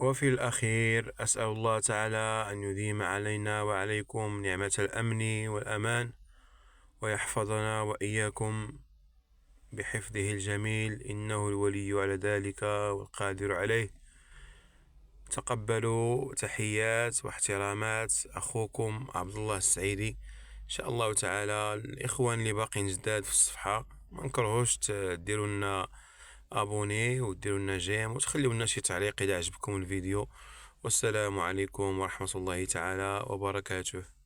وفي الأخير أسأل الله تعالى أن يديم علينا وعليكم نعمة الأمن والأمان، ويحفظنا وإياكم بحفظه الجميل، إنه الولي على ذلك والقادر عليه. تقبلوا تحيات واحترامات أخوكم عبد الله السعيدي. إن شاء الله تعالى الإخوان اللي باقين جداد في الصفحة ما نكرهوش ديروا لنا ابوني وديروا لنا جيم وتخليوا لنا شي تعليق اذا عجبكم الفيديو. والسلام عليكم ورحمة الله تعالى وبركاته.